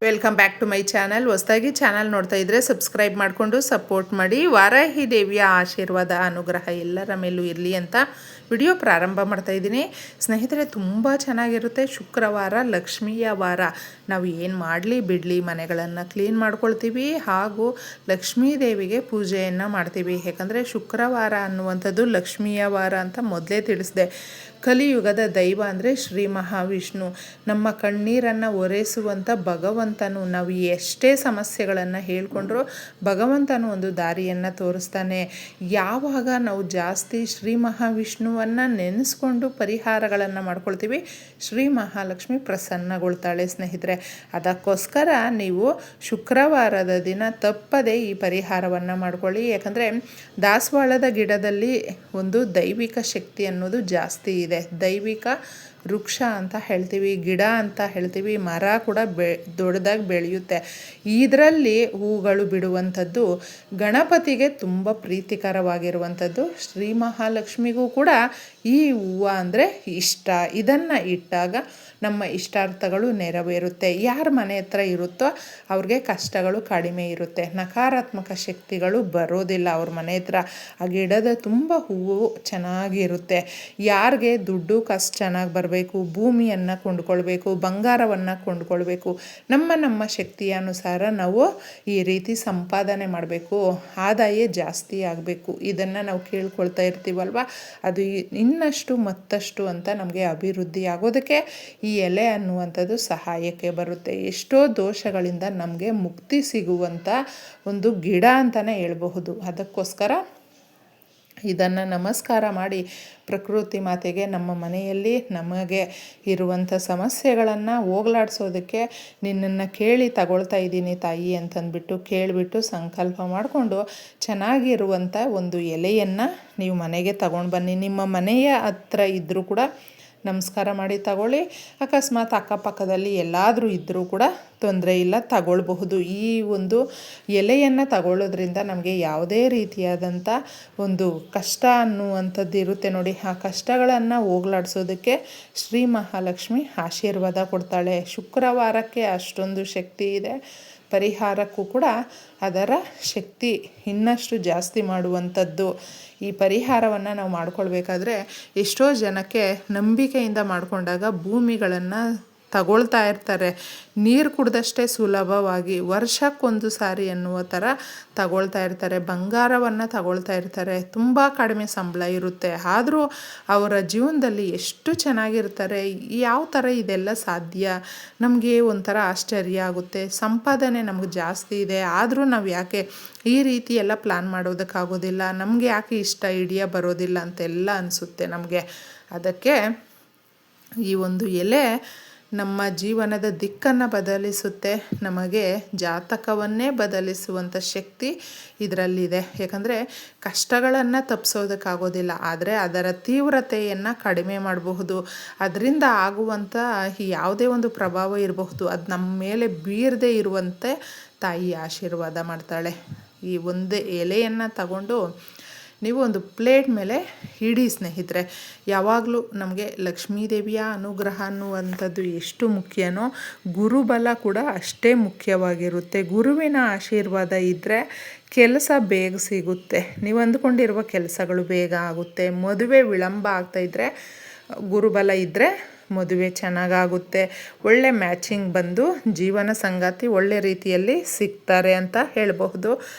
Welcome back to my channel. ಹೊಸದಾಗಿ channel ನೋಡ್ತಾ ಇದ್ದರೆ ಸಬ್ಸ್ಕ್ರೈಬ್ ಮಾಡಿಕೊಂಡು ಸಪೋರ್ಟ್ ಮಾಡಿ. ವಾರಾಹಿ ದೇವಿಯ ಆಶೀರ್ವಾದ ಅನುಗ್ರಹ ಎಲ್ಲರ ಮೇಲೂ ಇರಲಿ ಅಂತ ವಿಡಿಯೋ ಪ್ರಾರಂಭ ಮಾಡ್ತಾ ಇದ್ದೀನಿ. ಸ್ನೇಹಿತರೆ, ತುಂಬ ಚೆನ್ನಾಗಿರುತ್ತೆ. ಶುಕ್ರವಾರ ಲಕ್ಷ್ಮಿಯ ವಾರ. ನಾವು ಏನು ಮಾಡಲಿ ಬಿಡಲಿ ಮನೆಗಳನ್ನು ಕ್ಲೀನ್ ಮಾಡ್ಕೊಳ್ತೀವಿ ಹಾಗೂ ಲಕ್ಷ್ಮೀ ದೇವಿಗೆ ಪೂಜೆಯನ್ನು ಮಾಡ್ತೀವಿ. ಯಾಕಂದರೆ ಶುಕ್ರವಾರ ಅನ್ನುವಂಥದ್ದು ಲಕ್ಷ್ಮಿಯ ವಾರ ಅಂತ ಮೊದಲೇ ತಿಳಿಸಿದೆ. ಕಲಿಯುಗದ ದೈವ ಅಂದರೆ ಶ್ರೀ ಮಹಾವಿಷ್ಣು. ನಮ್ಮ ಕಣ್ಣೀರನ್ನು ಒರೆಸುವಂಥ ಭಗವಂತನು. ನಾವು ಎಷ್ಟೇ ಸಮಸ್ಯೆಗಳನ್ನು ಹೇಳ್ಕೊಂಡ್ರೂ ಭಗವಂತನು ಒಂದು ದಾರಿಯನ್ನು ತೋರಿಸ್ತಾನೆ. ಯಾವಾಗ ನಾವು ಜಾಸ್ತಿ ಶ್ರೀ ಮಹಾವಿಷ್ಣುವನ್ನು ನೆನೆಸ್ಕೊಂಡು ಪರಿಹಾರಗಳನ್ನು ಮಾಡ್ಕೊಳ್ತೀವಿ, ಶ್ರೀ ಮಹಾಲಕ್ಷ್ಮಿ ಪ್ರಸನ್ನಗೊಳ್ತಾಳೆ ಸ್ನೇಹಿತರೆ. ಅದಕ್ಕೋಸ್ಕರ ನೀವು ಶುಕ್ರವಾರದ ದಿನ ತಪ್ಪದೆ ಈ ಪರಿಹಾರವನ್ನು ಮಾಡ್ಕೊಳ್ಳಿ. ಯಾಕಂದರೆ ದಾಸವಾಳದ ಗಿಡದಲ್ಲಿ ಒಂದು ದೈವಿಕ ಶಕ್ತಿ ಅನ್ನೋದು ಜಾಸ್ತಿ ಇದೆ. ದೈವಿಕ ವೃಕ್ಷ ಅಂತ ಹೇಳ್ತೀವಿ, ಗಿಡ ಅಂತ ಹೇಳ್ತೀವಿ, ಮರ ಕೂಡ ದೊಡ್ಡದಾಗಿ ಬೆಳೆಯುತ್ತೆ. ಇದರಲ್ಲಿ ಹೂಗಳು ಬಿಡುವಂಥದ್ದು ಗಣಪತಿಗೆ ತುಂಬ ಪ್ರೀತಿಕರವಾಗಿರುವಂಥದ್ದು. ಶ್ರೀ ಮಹಾಲಕ್ಷ್ಮಿಗೂ ಕೂಡ ಈ ಹೂವು ಅಂದರೆ ಇಷ್ಟ. ಇದನ್ನು ಇಟ್ಟಾಗ ನಮ್ಮ ಇಷ್ಟಾರ್ಥಗಳು ನೆರವೇರುತ್ತೆ. ಯಾರ ಮನೆ ಹತ್ರ ಇರುತ್ತೋ ಅವ್ರಿಗೆ ಕಷ್ಟಗಳು ಕಡಿಮೆ ಇರುತ್ತೆ, ನಕಾರಾತ್ಮಕ ಶಕ್ತಿಗಳು ಬರೋದಿಲ್ಲ ಅವ್ರ ಮನೆ ಹತ್ರ. ಆ ಗಿಡದ ತುಂಬ ಹೂವು ಚೆನ್ನಾಗಿರುತ್ತೆ. ಯಾರಿಗೆ ದುಡ್ಡು ಕಾಸು ಚೆನ್ನಾಗಿ ಬರಬೇಕು, ಭೂಮಿಯನ್ನು ಕೊಂಡ್ಕೊಳ್ಬೇಕು, ಬಂಗಾರವನ್ನು ಕೊಂಡ್ಕೊಳ್ಬೇಕು, ನಮ್ಮ ಶಕ್ತಿಯ ಅನುಸಾರ ನಾವು ಈ ರೀತಿ ಸಂಪಾದನೆ ಮಾಡಬೇಕು, ಆದಾಯ ಜಾಸ್ತಿ ಆಗಬೇಕು, ಇದನ್ನು ನಾವು ಕೇಳ್ಕೊಳ್ತಾ ಇರ್ತೀವಲ್ವ. ಅದು ಇನ್ನಷ್ಟು ಮತ್ತಷ್ಟು ಅಂತ ನಮಗೆ ಅಭಿವೃದ್ಧಿ ಆಗೋದಕ್ಕೆ ಈ ಎಲೆ ಅನ್ನುವಂಥದ್ದು ಸಹಾಯಕ್ಕೆ ಬರುತ್ತೆ. ಎಷ್ಟೋ ದೋಷಗಳಿಂದ ನಮಗೆ ಮುಕ್ತಿ ಸಿಗುವಂಥ ಒಂದು ಗಿಡ ಅಂತಲೇ ಹೇಳ್ಬಹುದು. ಅದಕ್ಕೋಸ್ಕರ ಇದನ್ನು ನಮಸ್ಕಾರ ಮಾಡಿ ಪ್ರಕೃತಿ ಮಾತೆಗೆ ನಮ್ಮ ಮನೆಯಲ್ಲಿ ನಮಗೆ ಇರುವಂಥ ಸಮಸ್ಯೆಗಳನ್ನು ಹೋಗಲಾಡಿಸೋದಕ್ಕೆ ನಿನ್ನನ್ನು ಕೇಳಿ ತಗೊಳ್ತಾ ಇದ್ದೀನಿ ತಾಯಿ ಅಂತಂದ್ಬಿಟ್ಟು ಕೇಳಿಬಿಟ್ಟು ಸಂಕಲ್ಪ ಮಾಡಿಕೊಂಡು ಚೆನ್ನಾಗಿರುವಂಥ ಒಂದು ಎಲೆಯನ್ನು ನೀವು ಮನೆಗೆ ತಗೊಂಡು ಬನ್ನಿ. ನಿಮ್ಮ ಮನೆಯ ಹತ್ರ ಇದ್ದರೂ ಕೂಡ ನಮಸ್ಕಾರ ಮಾಡಿ ತಗೊಳ್ಳಿ. ಅಕಸ್ಮಾತ್ ಅಕ್ಕಪಕ್ಕದಲ್ಲಿ ಎಲ್ಲಾದರೂ ಇದ್ದರೂ ಕೂಡ ತೊಂದರೆ ಇಲ್ಲ, ತಗೊಳ್ಬಹುದು. ಈ ಒಂದು ಎಲೆಯನ್ನು ತಗೊಳ್ಳೋದ್ರಿಂದ ನಮಗೆ ಯಾವುದೇ ರೀತಿಯಾದಂಥ ಒಂದು ಕಷ್ಟ ಅನ್ನುವಂಥದ್ದು ಇರುತ್ತೆ ನೋಡಿ, ಆ ಕಷ್ಟಗಳನ್ನು ಹೋಗಲಾಡಿಸೋದಕ್ಕೆ ಶ್ರೀ ಮಹಾಲಕ್ಷ್ಮಿ ಆಶೀರ್ವಾದ ಕೊಡ್ತಾಳೆ. ಶುಕ್ರವಾರಕ್ಕೆ ಅಷ್ಟೊಂದು ಶಕ್ತಿ ಇದೆ. ಪರಿಹಾರಕ್ಕೂ ಕೂಡ ಅದರ ಶಕ್ತಿ ಇನ್ನಷ್ಟು ಜಾಸ್ತಿ ಮಾಡುವಂಥದ್ದು. ಈ ಪರಿಹಾರವನ್ನು ನಾವು ಮಾಡ್ಕೊಳ್ಬೇಕಾದ್ರೆ ಎಷ್ಟೋ ಜನಕ್ಕೆ ನಂಬಿಕೆಯಿಂದ ಮಾಡಿಕೊಂಡಾಗ ಭೂಮಿಗಳನ್ನು ತಗೊಳ್ತಾ ಇರ್ತಾರೆ. ನೀರು ಕುಡ್ದಷ್ಟೇ ಸುಲಭವಾಗಿ ವರ್ಷಕ್ಕೊಂದು ಸಾರಿ ಅನ್ನುವ ಥರ ತಗೊಳ್ತಾ ಇರ್ತಾರೆ. ಬಂಗಾರವನ್ನು ತಗೊಳ್ತಾ ಇರ್ತಾರೆ. ತುಂಬ ಕಡಿಮೆ ಸಂಬಳ ಇರುತ್ತೆ, ಆದರೂ ಅವರ ಜೀವನದಲ್ಲಿ ಎಷ್ಟು ಚೆನ್ನಾಗಿರ್ತಾರೆ. ಯಾವ ಥರ ಇದೆಲ್ಲ ಸಾಧ್ಯ? ನಮಗೆ ಒಂಥರ ಆಶ್ಚರ್ಯ ಆಗುತ್ತೆ. ಸಂಪಾದನೆ ನಮಗೆ ಜಾಸ್ತಿ ಇದೆ, ಆದರೂ ನಾವು ಯಾಕೆ ಈ ರೀತಿ ಎಲ್ಲ ಪ್ಲ್ಯಾನ್ ಮಾಡೋದಕ್ಕಾಗೋದಿಲ್ಲ, ನಮಗೆ ಯಾಕೆ ಇಷ್ಟ ಐಡಿಯಾ ಬರೋದಿಲ್ಲ ಅಂತೆಲ್ಲ ಅನಿಸುತ್ತೆ ನಮಗೆ. ಅದಕ್ಕೆ ಈ ಒಂದು ಎಲೆ ನಮ್ಮ ಜೀವನದ ದಿಕ್ಕನ್ನು ಬದಲಿಸುತ್ತೆ. ನಮಗೆ ಜಾತಕವನ್ನೇ ಬದಲಿಸುವಂಥ ಶಕ್ತಿ ಇದರಲ್ಲಿದೆ. ಯಾಕಂದರೆ ಕಷ್ಟಗಳನ್ನು ತಪ್ಪಿಸೋದಕ್ಕಾಗೋದಿಲ್ಲ, ಆದರೆ ಅದರ ತೀವ್ರತೆಯನ್ನು ಕಡಿಮೆ ಮಾಡಬಹುದು. ಅದರಿಂದ ಆಗುವಂಥ ಯಾವುದೇ ಒಂದು ಪ್ರಭಾವ ಇರಬಹುದು, ಅದು ನಮ್ಮ ಮೇಲೆ ಬೀರದೇ ಇರುವಂತೆ ತಾಯಿ ಆಶೀರ್ವಾದ ಮಾಡ್ತಾಳೆ. ಈ ಒಂದು ಎಲೆಯನ್ನು ತಗೊಂಡು ನೀವು ಒಂದು ಪ್ಲೇಟ್ ಮೇಲೆ ಇಡಿ ಸ್ನೇಹಿತರೆ. ಯಾವಾಗಲೂ ನಮಗೆ ಲಕ್ಷ್ಮೀದೇವಿಯ ಅನುಗ್ರಹ ಅನ್ನುವಂಥದ್ದು ಎಷ್ಟು ಮುಖ್ಯನೋ ಗುರುಬಲ ಕೂಡ ಅಷ್ಟೇ ಮುಖ್ಯವಾಗಿರುತ್ತೆ. ಗುರುವಿನ ಆಶೀರ್ವಾದ ಇದ್ದರೆ ಕೆಲಸ ಬೇಗ ಸಿಗುತ್ತೆ. ನೀವು ಅಂದ್ಕೊಂಡಿರುವ ಕೆಲಸಗಳು ಬೇಗ ಆಗುತ್ತೆ. ಮದುವೆ ವಿಳಂಬ ಆಗ್ತಾಯಿದ್ರೆ ಗುರುಬಲ ಇದ್ದರೆ ಮದುವೆ ಚೆನ್ನಾಗಾಗುತ್ತೆ. ಒಳ್ಳೆ ಮ್ಯಾಚಿಂಗ್ ಬಂದು ಜೀವನ ಸಂಗಾತಿ ಒಳ್ಳೆ ರೀತಿಯಲ್ಲಿ ಸಿಗ್ತಾರೆ ಅಂತ ಹೇಳಬಹುದು.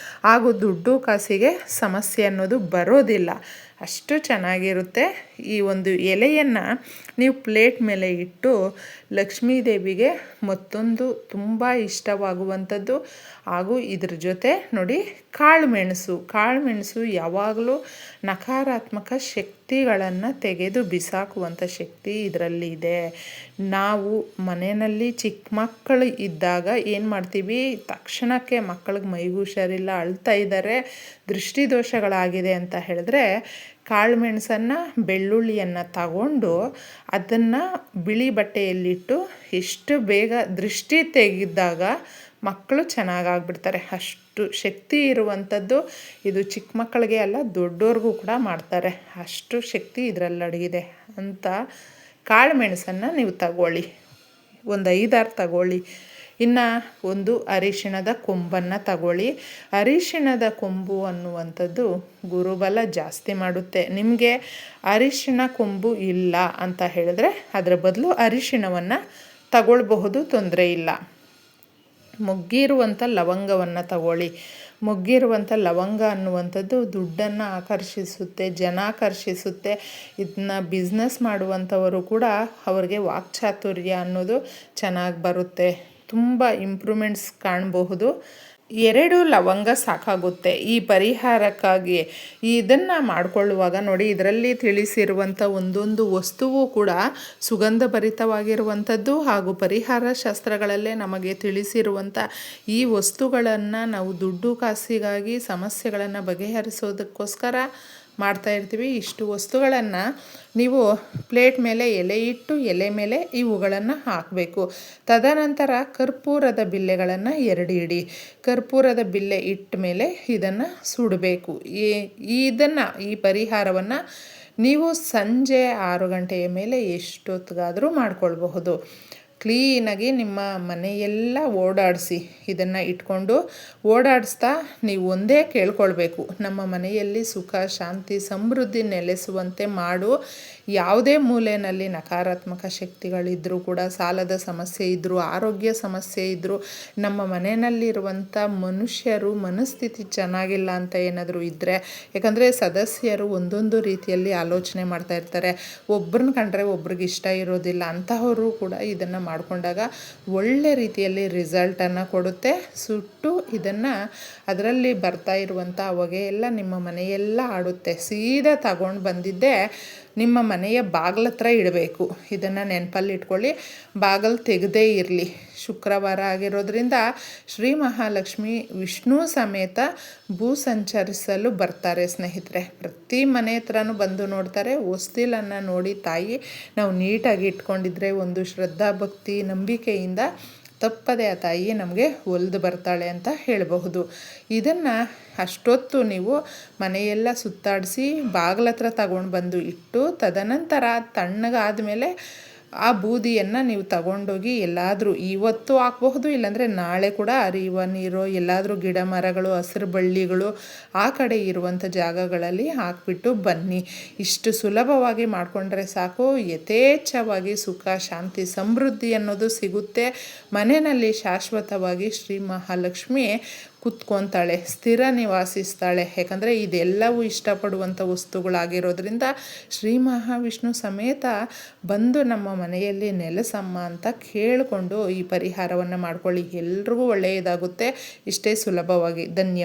ಹಾಗೂ ದುಡ್ಡು ಕಾಸಿಗೆ ಸಮಸ್ಯೆ ಅನ್ನೋದು ಬರೋದಿಲ್ಲ, ಅಷ್ಟು ಚೆನ್ನಾಗಿರುತ್ತೆ. ಈ ಒಂದು ಎಲೆಯನ್ನು ನೀವು ಪ್ಲೇಟ್ ಮೇಲೆ ಇಟ್ಟು ಲಕ್ಷ್ಮೀದೇವಿಗೆ ಮತ್ತೊಂದು ತುಂಬ ಇಷ್ಟವಾಗುವಂಥದ್ದು ಹಾಗೂ ಇದ್ರ ಜೊತೆ ನೋಡಿ ಕಾಳುಮೆಣಸು ಯಾವಾಗಲೂ ನಕಾರಾತ್ಮಕ ಶಕ್ತಿಗಳನ್ನು ತೆಗೆದು ಬಿಸಾಕುವಂಥ ಶಕ್ತಿ ಇದರಲ್ಲಿ ಇದೆ. ನಾವು ಮನೆಯಲ್ಲಿ ಚಿಕ್ಕ ಮಕ್ಕಳು ಇದ್ದಾಗ ಏನು ಮಾಡ್ತೀವಿ, ತಕ್ಷಣಕ್ಕೆ ಮಕ್ಕಳಿಗೆ ಮೈಗೂ ಹುಷಾರಿಲ್ಲ, ಅಳ್ತಾ ಇದ್ದಾರೆ, ದೃಷ್ಟಿದೋಷಗಳಾಗಿದೆ ಅಂತ ಹೇಳಿದ್ರೆ ಕಾಳುಮೆಣಸನ್ನು ಬೆಳ್ಳುಳ್ಳಿಯನ್ನು ತಗೊಂಡು ಅದನ್ನು ಬಿಳಿ ಬಟ್ಟೆಯಲ್ಲಿಟ್ಟು ಎಷ್ಟು ಬೇಗ ದೃಷ್ಟಿ ತೆಗೆದಾಗ ಮಕ್ಕಳು ಚೆನ್ನಾಗಾಗ್ಬಿಡ್ತಾರೆ. ಅಷ್ಟು ಶಕ್ತಿ ಇರುವಂಥದ್ದು ಇದು. ಚಿಕ್ಕ ಮಕ್ಕಳಿಗೆ ಅಲ್ಲ, ದೊಡ್ಡವ್ರಿಗೂ ಕೂಡ ಮಾಡ್ತಾರೆ. ಅಷ್ಟು ಶಕ್ತಿ ಇದರಲ್ಲಿ ಅಡಗಿದೆ ಅಂತ ಕಾಳುಮೆಣಸನ್ನು ನೀವು ತಗೊಳ್ಳಿ, ಒಂದು 5-6 ತಗೊಳ್ಳಿ. ಇನ್ನು ಒಂದು ಅರಿಶಿಣದ ಕೊಂಬನ್ನು ತಗೊಳ್ಳಿ. ಅರಿಶಿಣದ ಕೊಂಬು ಅನ್ನುವಂಥದ್ದು ಗುರುಬಲ ಜಾಸ್ತಿ ಮಾಡುತ್ತೆ. ನಿಮಗೆ ಅರಿಶಿಣ ಕೊಂಬು ಇಲ್ಲ ಅಂತ ಹೇಳಿದ್ರೆ ಅದರ ಬದಲು ಅರಿಶಿಣವನ್ನು ತಗೊಳ್ಬಹುದು, ತೊಂದರೆ ಇಲ್ಲ. ಮೊಗ್ಗಿರುವಂಥ ಲವಂಗವನ್ನು ತಗೊಳ್ಳಿ. ಮೊಗ್ಗಿರುವಂಥ ಲವಂಗ ಅನ್ನುವಂಥದ್ದು ದುಡ್ಡನ್ನು ಆಕರ್ಷಿಸುತ್ತೆ, ಜನ ಆಕರ್ಷಿಸುತ್ತೆ. ಇದನ್ನ ಬಿಸ್ನೆಸ್ ಮಾಡುವಂಥವರು ಕೂಡ ಅವ್ರಿಗೆ ವಾಕ್ಚಾತುರ್ಯ ಅನ್ನೋದು ಚೆನ್ನಾಗಿ ಬರುತ್ತೆ, ತುಂಬ ಇಂಪ್ರೂವ್ಮೆಂಟ್ಸ್ ಕಾಣಬಹುದು. 2 ಲವಂಗ ಸಾಕಾಗುತ್ತೆ ಈ ಪರಿಹಾರಕ್ಕಾಗಿ. ಇದನ್ನು ಮಾಡಿಕೊಳ್ಳುವಾಗ ನೋಡಿ, ಇದರಲ್ಲಿ ತಿಳಿಸಿರುವಂಥ ಒಂದೊಂದು ವಸ್ತುವು ಕೂಡ ಸುಗಂಧಭರಿತವಾಗಿರುವಂಥದ್ದು ಹಾಗೂ ಪರಿಹಾರ ಶಾಸ್ತ್ರಗಳಲ್ಲೇ ನಮಗೆ ತಿಳಿಸಿರುವಂಥ ಈ ವಸ್ತುಗಳನ್ನು ನಾವು ದುಡ್ಡು ಕಾಸಿಗಾಗಿ ಸಮಸ್ಯೆಗಳನ್ನು ಬಗೆಹರಿಸೋದಕ್ಕೋಸ್ಕರ ಮಾಡ್ತಾಯಿರ್ತೀವಿ. ಇಷ್ಟು ವಸ್ತುಗಳನ್ನು ನೀವು ಪ್ಲೇಟ್ ಮೇಲೆ ಎಲೆ ಇಟ್ಟು ಎಲೆ ಮೇಲೆ ಇವುಗಳನ್ನು ಹಾಕಬೇಕು. ತದನಂತರ ಕರ್ಪೂರದ ಬಿಲ್ಲೆಗಳನ್ನು 2 ಇಡಿ. ಕರ್ಪೂರದ ಬಿಲ್ಲೆ ಇಟ್ಟ ಮೇಲೆ ಇದನ್ನು ಸುಡಬೇಕು. ಈ ಪರಿಹಾರವನ್ನು ನೀವು ಸಂಜೆ 6 ಗಂಟೆಯ ಮೇಲೆ ಎಷ್ಟೊತ್ತಿಗಾದರೂ ಮಾಡ್ಕೊಳ್ಬಹುದು. ಕ್ಲೀನಾಗಿ ನಿಮ್ಮ ಮನೆಯೆಲ್ಲ ಓಡಾಡಿಸಿ ಇದನ್ನು ಇಟ್ಕೊಂಡು ಓಡಾಡಿಸ್ತಾ ನೀವು ಒಂದೇ ಕೇಳ್ಕೊಳ್ಬೇಕು, ನಮ್ಮ ಮನೆಯಲ್ಲಿ ಸುಖ ಶಾಂತಿ ಸಮೃದ್ಧಿ ನೆಲೆಸುವಂತೆ ಮಾಡು. ಯಾವುದೇ ಮೂಲೆಯಲ್ಲಿ ನಕಾರಾತ್ಮಕ ಶಕ್ತಿಗಳಿದ್ದರೂ ಕೂಡ, ಸಾಲದ ಸಮಸ್ಯೆ ಇದ್ದರೂ, ಆರೋಗ್ಯ ಸಮಸ್ಯೆ ಇದ್ದರೂ, ನಮ್ಮ ಮನೆಯಲ್ಲಿರುವಂಥ ಮನುಷ್ಯರು ಮನಸ್ಥಿತಿ ಚೆನ್ನಾಗಿಲ್ಲ ಅಂತ ಏನಾದರೂ ಇದ್ದರೆ, ಯಾಕಂದರೆ ಸದಸ್ಯರು ಒಂದೊಂದು ರೀತಿಯಲ್ಲಿ ಆಲೋಚನೆ ಮಾಡ್ತಾ ಇರ್ತಾರೆ. ಒಬ್ರನ್ನ ಕಂಡ್ರೆ ಒಬ್ರಿಗೆ ಇಷ್ಟ ಇರೋದಿಲ್ಲ. ಅಂತಹವರು ಕೂಡ ಇದನ್ನು ಮಾಡಿಕೊಂಡಾಗ ಒಳ್ಳೆ ರೀತಿಯಲ್ಲಿ ರಿಸಲ್ಟನ್ನು ಕೊಡುತ್ತೆ. ಸುಟ್ಟು ಇದನ್ನು ಅದರಲ್ಲಿ ಬರ್ತಾ ಇರುವಂಥ ಹೊಗೆ ಎಲ್ಲ ನಿಮ್ಮ ಮನೆಯೆಲ್ಲ ಆಡುತ್ತೆ. ಸೀದಾ ತಗೊಂಡು ಬಂದಿದ್ದೆ ನಿಮ್ಮ ಮನೆಯ ಬಾಗಿಲ ಹತ್ರ ಇಡಬೇಕು. ಇದನ್ನು ನೆನಪಲ್ಲಿ ಇಟ್ಕೊಳ್ಳಿ. ಬಾಗಿಲು ತೆಗೆದೇ ಇರಲಿ. ಶುಕ್ರವಾರ ಆಗಿರೋದ್ರಿಂದ ಶ್ರೀ ಮಹಾಲಕ್ಷ್ಮಿ ವಿಷ್ಣು ಸಮೇತ ಭೂ ಸಂಚರಿಸಲು ಬರ್ತಾರೆ ಸ್ನೇಹಿತರೆ. ಪ್ರತಿ ಮನೆ ಹತ್ರನೂ ಬಂದು ನೋಡ್ತಾರೆ. ಹೊಸ್ತಿಲನ್ನು ನೋಡಿ ತಾಯಿ ನಾವು ನೀಟಾಗಿ ಇಟ್ಕೊಂಡಿದ್ರೆ ಒಂದು ಶ್ರದ್ಧಾ ಭಕ್ತಿ ನಂಬಿಕೆಯಿಂದ ತಪ್ಪದೆ ಆ ತಾಯಿ ನಮಗೆ ಒಲಿದು ಬರ್ತಾಳೆ ಅಂತ ಹೇಳಬಹುದು. ಇದನ್ನು ಅಷ್ಟೊತ್ತು ನೀವು ಮನೆಯೆಲ್ಲ ಸುತ್ತಾಡಿಸಿ ಬಾಗಿಲ ಹತ್ರ ತಗೊಂಡು ಬಂದು ಇಟ್ಟು, ತದನಂತರ ತಣ್ಣಗಾದ ಮೇಲೆ ಆ ಬೂದಿಯನ್ನು ನೀವು ತಗೊಂಡೋಗಿ ಎಲ್ಲಾದರೂ ಇವತ್ತು ಹಾಕಬಹುದು, ಇಲ್ಲಾಂದರೆ ನಾಳೆ ಕೂಡ ಹರಿಯುವ ನೀರು ಎಲ್ಲಾದರೂ ಗಿಡ ಮರಗಳು ಹಸಿರು ಬಳ್ಳಿಗಳು ಆ ಕಡೆ ಇರುವಂಥ ಜಾಗಗಳಲ್ಲಿ ಹಾಕಿಬಿಟ್ಟು ಬನ್ನಿ. ಇಷ್ಟು ಸುಲಭವಾಗಿ ಮಾಡಿಕೊಂಡ್ರೆ ಸಾಕು. ಯಥೇಚ್ಛವಾಗಿ ಸುಖ ಶಾಂತಿ ಸಮೃದ್ಧಿ ಅನ್ನೋದು ಸಿಗುತ್ತೆ. ಮನೆಯಲ್ಲಿ ಶಾಶ್ವತವಾಗಿ ಶ್ರೀ ಮಹಾಲಕ್ಷ್ಮಿ ಕುತ್ಕೊತಾಳೆ, ಸ್ಥಿರ ನಿವಾಸಿಸ್ತಾಳೆ. ಯಾಕಂದರೆ ಇದೆಲ್ಲವೂ ಇಷ್ಟಪಡುವಂಥ ವಸ್ತುಗಳಾಗಿರೋದ್ರಿಂದ ಶ್ರೀ ಮಹಾವಿಷ್ಣು ಸಮೇತ ಬಂದು ನಮ್ಮ ಮನೆಯಲ್ಲಿ ನೆಲೆಸಮ್ಮ ಅಂತ ಕೇಳಿಕೊಂಡು ಈ ಪರಿಹಾರವನ್ನು ಮಾಡ್ಕೊಳ್ಳಿ. ಎಲ್ರಿಗೂ ಒಳ್ಳೆಯದಾಗುತ್ತೆ. ಇಷ್ಟೇ ಸುಲಭವಾಗಿ. ಧನ್ಯವಾದ.